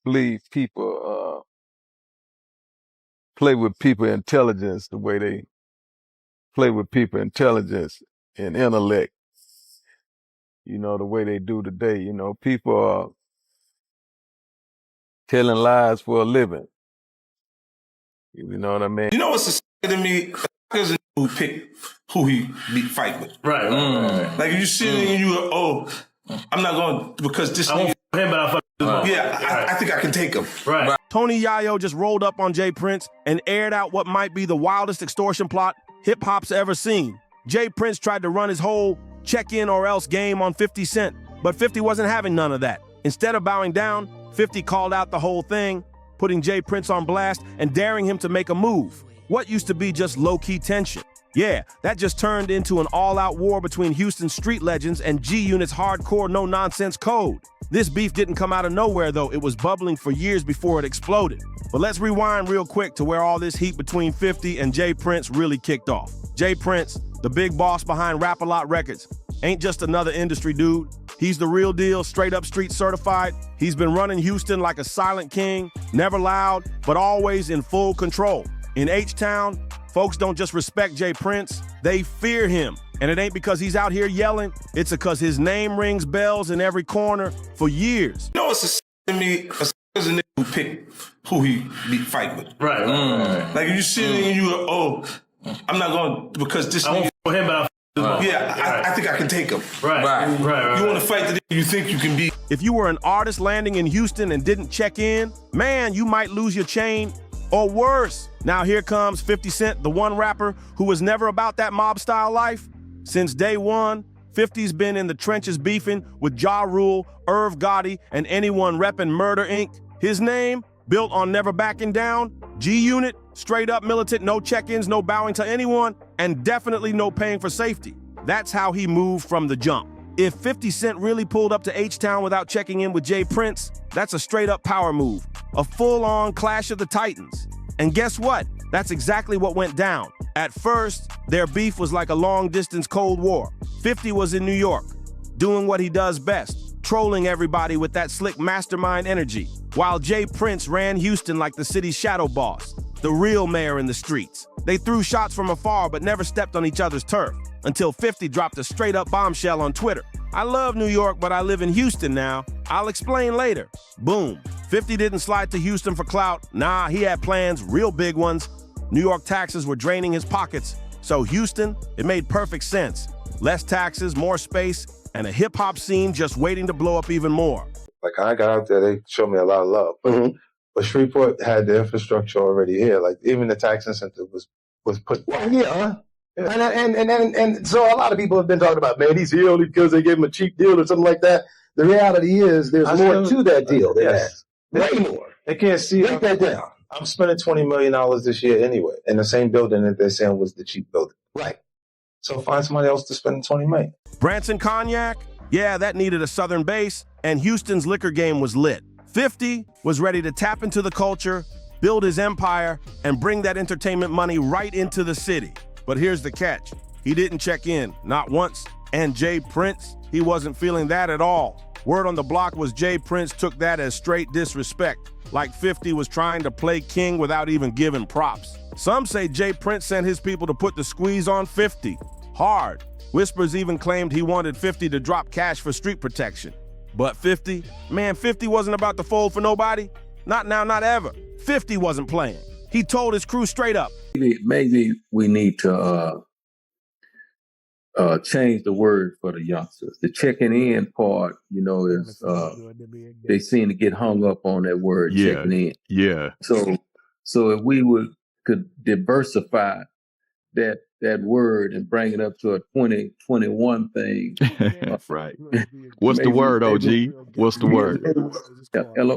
believe people play with people intelligence the way they play with people intelligence and intellect, the way they do today. People are telling lies for a living. You know what I mean? You know what's to me? There's a who pick who he fight with. Right. Like you see it and you go, I'm not going because this nigga. Him, but I fuck this one. Yeah, I think I can take him. Right. Tony Yayo just rolled up on Jay Prince and aired out what might be the wildest extortion plot hip-hop's ever seen. Jay Prince tried to run his whole check-in or else game on 50 Cent, but 50 wasn't having none of that. Instead of bowing down, 50 called out the whole thing, putting Jay Prince on blast and daring him to make a move. What used to be just low-key tension. Yeah, that just turned into an all-out war between Houston's street legends and G-Unit's hardcore no-nonsense code. This beef didn't come out of nowhere, though. It was bubbling for years before it exploded. But let's rewind real quick to where all this heat between 50 and Jay Prince really kicked off. Jay Prince, the big boss behind Rap-A-Lot Records, ain't just another industry dude. He's the real deal, straight-up street certified. He's been running Houston like a silent king, never loud, but always in full control. In H-Town, folks don't just respect Jay Prince, they fear him. And it ain't because he's out here yelling, it's because his name rings bells in every corner for years. You know what's to me? There's a nigga who pick who he fight with. Right. Like you see it and you go, I'm not going because this nigga. For him, but I fuck this one. Yeah, I think I can take him. Right. You want to fight the nigga you think you can beat. If you were an artist landing in Houston and didn't check in, man, you might lose your chain. Or worse. Now here comes 50 Cent, the one rapper who was never about that mob-style life. Since day one, 50's been in the trenches beefing with Ja Rule, Irv Gotti, and anyone repping Murder Inc. His name, built on never backing down, G-Unit, straight up militant, no check-ins, no bowing to anyone, and definitely no paying for safety. That's how he moved from the jump. If 50 Cent really pulled up to H-Town without checking in with Jay Prince, that's a straight-up power move, a full-on clash of the titans. And guess what? That's exactly what went down. At first, their beef was like a long-distance Cold War. 50 was in New York, doing what he does best, trolling everybody with that slick mastermind energy, while Jay Prince ran Houston like the city's shadow boss, the real mayor in the streets. They threw shots from afar but never stepped on each other's turf, until 50 dropped a straight-up bombshell on Twitter. I love New York, but I live in Houston now. I'll explain later. Boom. 50 didn't slide to Houston for clout. Nah, he had plans, real big ones. New York taxes were draining his pockets. So Houston, it made perfect sense. Less taxes, more space, and a hip-hop scene just waiting to blow up even more. Like, I got out there, they showed me a lot of love. But Shreveport had the infrastructure already here. Like, even the tax incentive was put. Well, yeah. And so a lot of people have been talking about, man, he's here only because they gave him a cheap deal or something like that. The reality is there's more to that deal. Yes. Way more. They can't see Break that down. I'm spending $20 million this year anyway, in the same building that they're saying was the cheap building. Right. So find somebody else to spend $20 million. Branson Cognac? Yeah, that needed a southern base, and Houston's liquor game was lit. 50 was ready to tap into the culture, build his empire, and bring that entertainment money right into the city. But here's the catch. He didn't check in, not once. And Jay Prince, he wasn't feeling that at all. Word on the block was Jay Prince took that as straight disrespect, like 50 was trying to play king without even giving props. Some say Jay Prince sent his people to put the squeeze on 50. Hard. Whispers even claimed he wanted 50 to drop cash for street protection. But 50? Man, 50 wasn't about to fold for nobody. Not now, not ever. 50 wasn't playing. He told his crew straight up. Maybe we need to change the word for the youngsters. The checking in part, is they seem to get hung up on that word, checking in. Yeah. So if we could diversify that word and bring it up to a 2021 thing. Right. What's the word, OG? What's the word?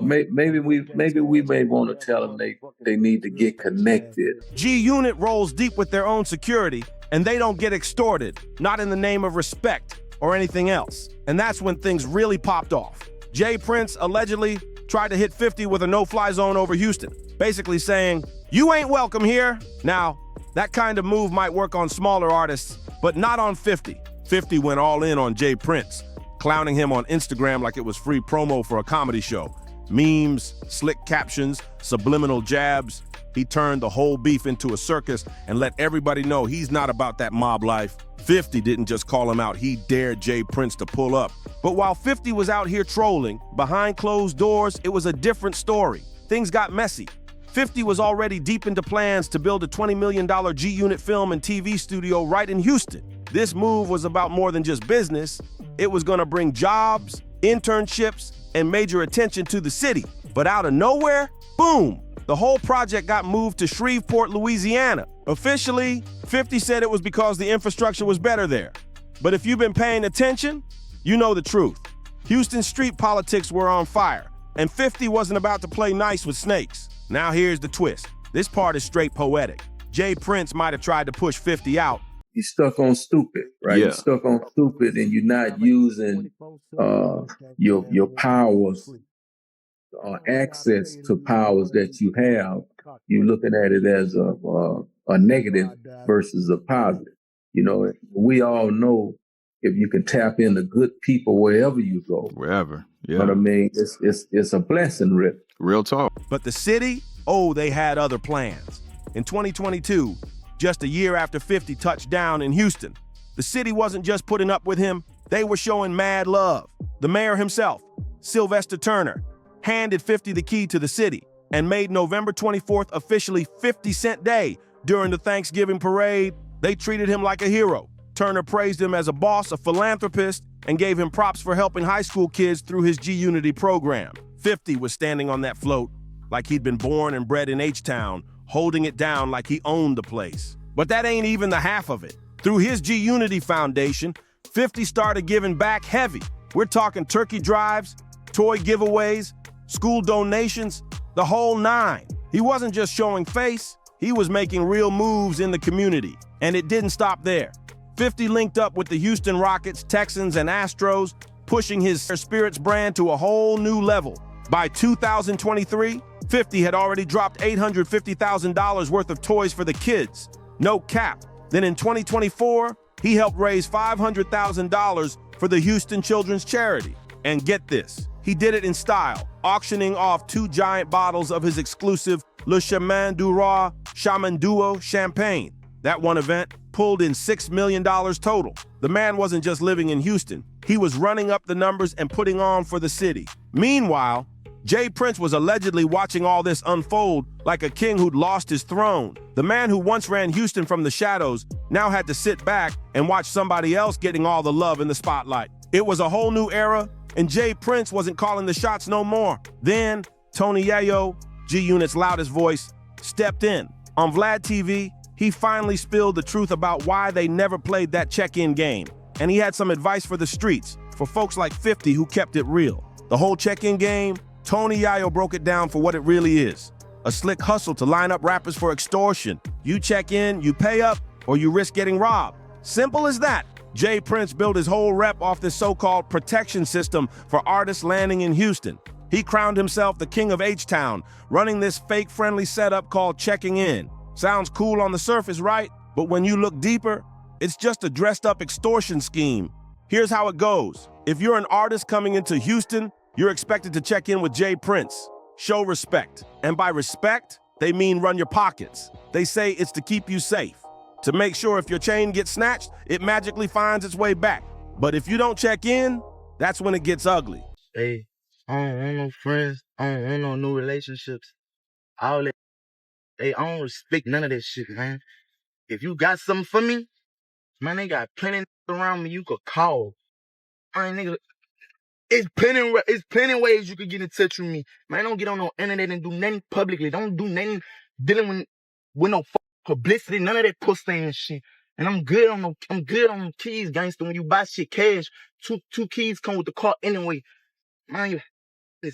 Maybe we may want to tell them they need to get connected. G-Unit rolls deep with their own security, and they don't get extorted, not in the name of respect or anything else. And that's when things really popped off. Jay Prince allegedly tried to hit 50 with a no-fly zone over Houston, basically saying, "You ain't welcome here." Now, that kind of move might work on smaller artists, but not on 50. 50 went all in on Jay Prince, clowning him on Instagram like it was free promo for a comedy show. Memes, slick captions, subliminal jabs. He turned the whole beef into a circus and let everybody know he's not about that mob life. 50 didn't just call him out, he dared Jay Prince to pull up. But while 50 was out here trolling, behind closed doors, it was a different story. Things got messy. 50 was already deep into plans to build a $20 million G-Unit film and TV studio right in Houston. This move was about more than just business. It was gonna bring jobs, internships, and major attention to the city. But out of nowhere, boom, the whole project got moved to Shreveport, Louisiana. Officially, 50 said it was because the infrastructure was better there. But if you've been paying attention, you know the truth. Houston street politics were on fire, and 50 wasn't about to play nice with snakes. Now here's the twist. This part is straight poetic. Jay Prince might have tried to push 50 out. You're stuck on stupid, right? Yeah. You're stuck on stupid, and you're not using your powers or access to powers that you have. You're looking at it as a negative versus a positive. You know, we all know if you can tap into good people wherever you go. Wherever, yeah. But I mean, it's a blessing, Rick. Real talk. But the city, oh, they had other plans. In 2022, just a year after 50 touched down in Houston, the city wasn't just putting up with him, they were showing mad love. The mayor himself, Sylvester Turner, handed 50 the key to the city and made November 24th officially 50 Cent Day. During the Thanksgiving parade, they treated him like a hero. Turner praised him as a boss, a philanthropist, and gave him props for helping high school kids through his G-Unity program. 50 was standing on that float like he'd been born and bred in H-Town, holding it down like he owned the place. But that ain't even the half of it. Through his G-Unity Foundation, 50 started giving back heavy. We're talking turkey drives, toy giveaways, school donations, the whole nine. He wasn't just showing face, he was making real moves in the community. And it didn't stop there. 50 linked up with the Houston Rockets, Texans, and Astros, pushing his Spirits brand to a whole new level. By 2023, 50 had already dropped $850,000 worth of toys for the kids. No cap. Then in 2024, he helped raise $500,000 for the Houston Children's Charity. And get this, he did it in style, auctioning off 2 giant bottles of his exclusive Le Chemin du Roi Shaman Duo champagne. That one event pulled in $6 million total. The man wasn't just living in Houston, he was running up the numbers and putting on for the city. Meanwhile, Jay Prince was allegedly watching all this unfold like a king who'd lost his throne. The man who once ran Houston from the shadows now had to sit back and watch somebody else getting all the love in the spotlight. It was a whole new era, and Jay Prince wasn't calling the shots no more. Then, Tony Yayo, G-Unit's loudest voice, stepped in. On Vlad TV, he finally spilled the truth about why they never played that check-in game. And he had some advice for the streets, for folks like 50 who kept it real. The whole check-in game, Tony Yayo broke it down for what it really is. A slick hustle to line up rappers for extortion. You check in, you pay up, or you risk getting robbed. Simple as that. Jay Prince built his whole rep off this so-called protection system for artists landing in Houston. He crowned himself the king of H-Town, running this fake-friendly setup called checking in. Sounds cool on the surface, right? But when you look deeper, it's just a dressed-up extortion scheme. Here's how it goes. If you're an artist coming into Houston, you're expected to check in with Jay Prince. Show respect. And by respect, they mean run your pockets. They say it's to keep you safe. To make sure if your chain gets snatched, it magically finds its way back. But if you don't check in, that's when it gets ugly. Hey, I don't want no friends. I don't want no new relationships. All that. Hey, I don't respect none of that shit, man. If you got something for me, man, they got plenty around me you could call. I ain't nigga. It's plenty ways you could get in touch with me. Man, don't get on no internet and do nothing publicly. Don't do nothing dealing with no publicity, none of that pussy and shit. And I'm good on them keys, gangster. When you buy shit cash, two keys come with the car anyway. Man,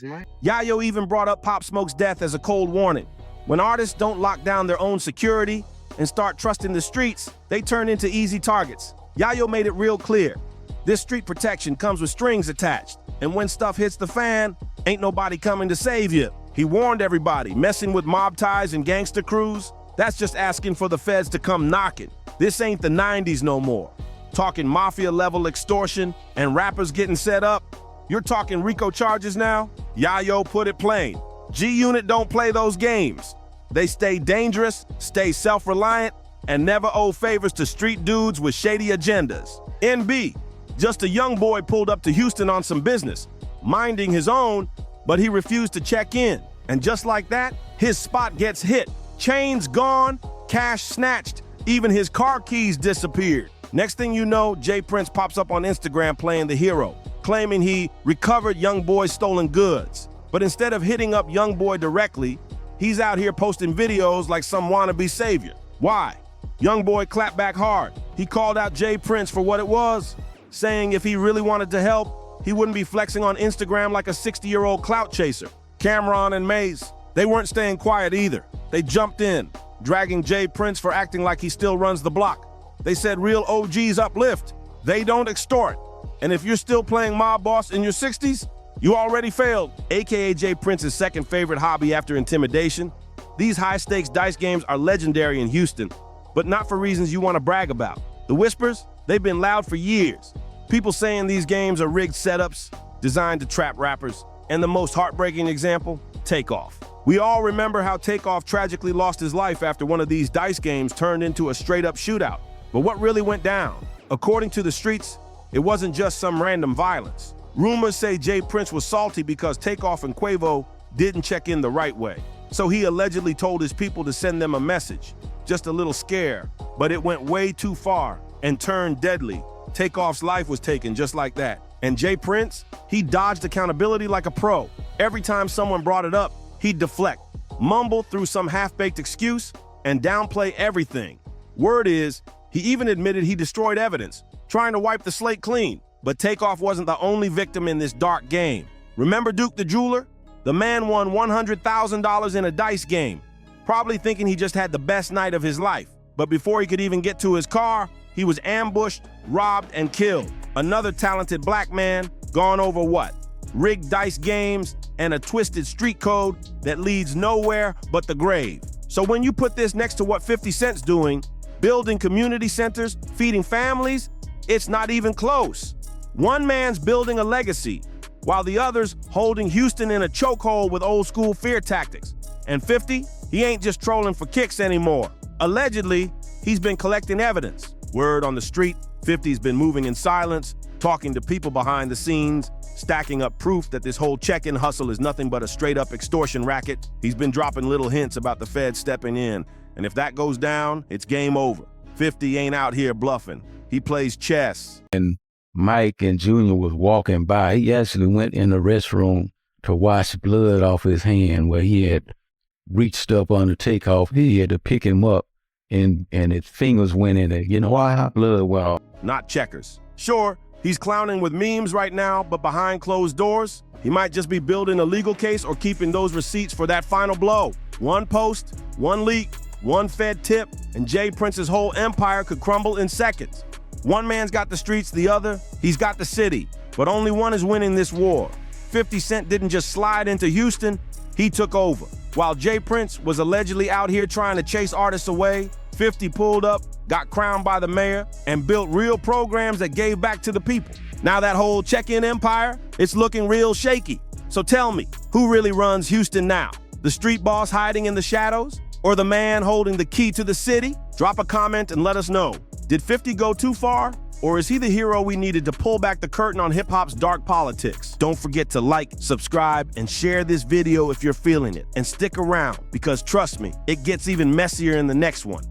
man. Yayo even brought up Pop Smoke's death as a cold warning. When artists don't lock down their own security and start trusting the streets, they turn into easy targets. Yayo made it real clear. This street protection comes with strings attached, and when stuff hits the fan, ain't nobody coming to save you. He warned everybody, messing with mob ties and gangster crews, that's just asking for the feds to come knocking. This ain't the 90s no more. Talking mafia-level extortion and rappers getting set up, you're talking RICO charges now? Yayo put it plain. G-Unit don't play those games. They stay dangerous, stay self-reliant, and never owe favors to street dudes with shady agendas. NB, just a young boy pulled up to Houston on some business, minding his own, but he refused to check in. And just like that, his spot gets hit. Chains gone, cash snatched, even his car keys disappeared. Next thing you know, Jay Prince pops up on Instagram playing the hero, claiming he recovered young boy's stolen goods. But instead of hitting up young boy directly, he's out here posting videos like some wannabe savior. Why? Young boy clapped back hard. He called out Jay Prince for what it was, saying if he really wanted to help, he wouldn't be flexing on Instagram like a 60-year-old clout chaser. Cameron and Maze, they weren't staying quiet either. They jumped in, dragging Jay Prince for acting like he still runs the block. They said real OGs uplift. They don't extort. And if you're still playing mob boss in your 60s, you already failed. AKA Jay Prince's second favorite hobby after intimidation. These high-stakes dice games are legendary in Houston, but not for reasons you want to brag about. The whispers, they've been loud for years. People saying these games are rigged setups, designed to trap rappers. And the most heartbreaking example, Takeoff. We all remember how Takeoff tragically lost his life after one of these dice games turned into a straight-up shootout. But what really went down? According to the streets, it wasn't just some random violence. Rumors say Jay Prince was salty because Takeoff and Quavo didn't check in the right way. So he allegedly told his people to send them a message. Just a little scare, but it went way too far and turned deadly. Takeoff's life was taken just like that. And Jay Prince, he dodged accountability like a pro. Every time someone brought it up, he'd deflect, mumble through some half-baked excuse, and downplay everything. Word is, he even admitted he destroyed evidence, trying to wipe the slate clean. But Takeoff wasn't the only victim in this dark game. Remember Duke the Jeweler? The man won $100,000 in a dice game, probably thinking he just had the best night of his life. But before he could even get to his car, he was ambushed, robbed, and killed. Another talented black man gone over what? Rigged dice games and a twisted street code that leads nowhere but the grave. So when you put this next to what 50 Cent's doing, building community centers, feeding families, it's not even close. One man's building a legacy, while the other's holding Houston in a chokehold with old school fear tactics. And 50, he ain't just trolling for kicks anymore. Allegedly, he's been collecting evidence. Word on the street, 50's been moving in silence, talking to people behind the scenes, stacking up proof that this whole check-in hustle is nothing but a straight-up extortion racket. He's been dropping little hints about the feds stepping in, and if that goes down, it's game over. 50 ain't out here bluffing. He plays chess. And Mike and Junior was walking by. He actually went in the restroom to wash blood off his hand where he had reached up under Takeoff. He had to pick him up, and his fingers went in it. You know why? Blood well. Not checkers. Sure, he's clowning with memes right now, but behind closed doors, he might just be building a legal case or keeping those receipts for that final blow. One post, one leak, one Fed tip, and Jay Prince's whole empire could crumble in seconds. One man's got the streets, the other, he's got the city. But only one is winning this war. 50 Cent didn't just slide into Houston, he took over. While Jay Prince was allegedly out here trying to chase artists away, 50 pulled up, got crowned by the mayor, and built real programs that gave back to the people. Now that whole check-in empire, it's looking real shaky. So tell me, who really runs Houston now? The street boss hiding in the shadows? Or the man holding the key to the city? Drop a comment and let us know. Did 50 go too far? Or is he the hero we needed to pull back the curtain on hip-hop's dark politics? Don't forget to like, subscribe, and share this video if you're feeling it. And stick around, because trust me, it gets even messier in the next one.